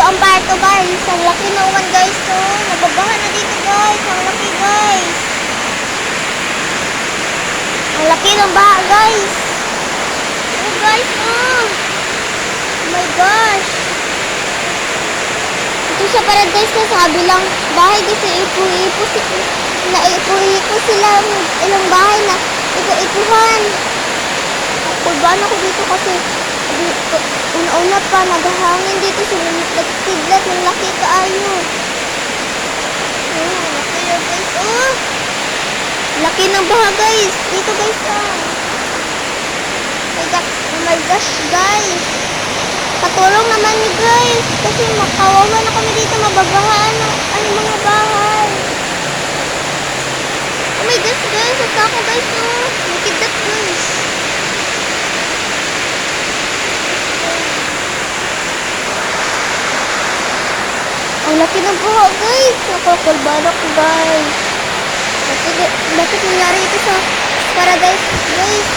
ang barko guys. Ang laki na uwan guys. So, nababaha na dito guys. Ang laki guys. Ang laki ng baha guys. Oh guys, oh. Oh my gosh. Ito sa paradise na sa kabilang bahay kasi naipo sila ilang bahay na ipuhan. Kulbaan ako dito kasi una-una pa naghahangin dito sumunod-tiglat ng laki kaayo. Oh, laki na guys. Oh! Laki ng baha guys. Dito guys. Oh my gosh guys. Patulong naman niyo guys. Kasi makawawa na kami dito. Mababahaan ang mga bahay. Oh my gosh guys. At ako guys. Oh. Nakidat guys. Ang laki ng buha guys. Nakakulbana ko guys. Bakit nangyari ito sa paradise guys?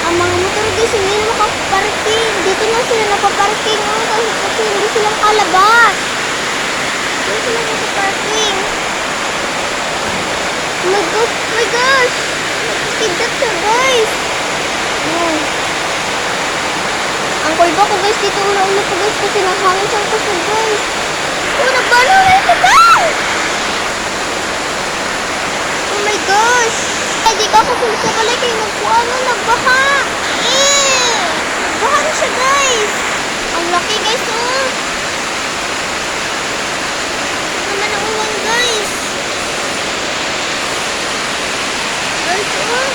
Ang mga motor guys hindi na makaparking. Dito na sila napaparking. Kasi hindi silang kalabas. Hindi sila nakaparking. Oh my gosh. Oh my gosh. Nagkikidat siya guys. Oh. Ang kulba ko guys dito ulo ko guys kasi nahangin siyang kusog guys. Oh, nagbalo na ito guys! Oh my gosh! Ay, di ka kasunod sa balay kayo nagbaha! Nagbaha na siya guys! Ang laki guys oh! Ito naman ang uwang guys! Guys oh!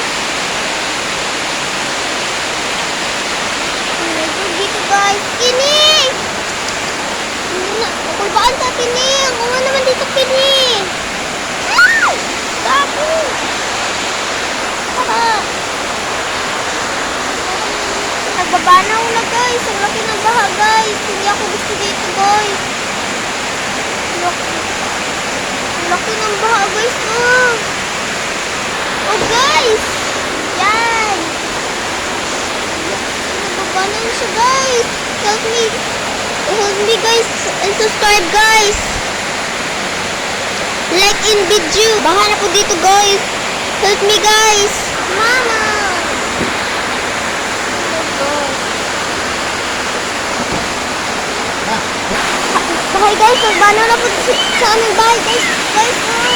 Oh my god, dito guys! Kini! Kulbaan sa kini! Ang uwan naman dito kini! Gago! Nagbabanaw na guys! Ang laki ng baha guys! Hindi ako gusto dito guys! Ang laki ng baha guys! Oh! Oh guys! Yan! Nagbabanaw na siya guys! Help me guys and subscribe guys. Like in video. Baha na po dito guys. Help me guys. Mama. Oh my gosh. Bahay guys. Nagbano na po sa aming bahay guys. Guys.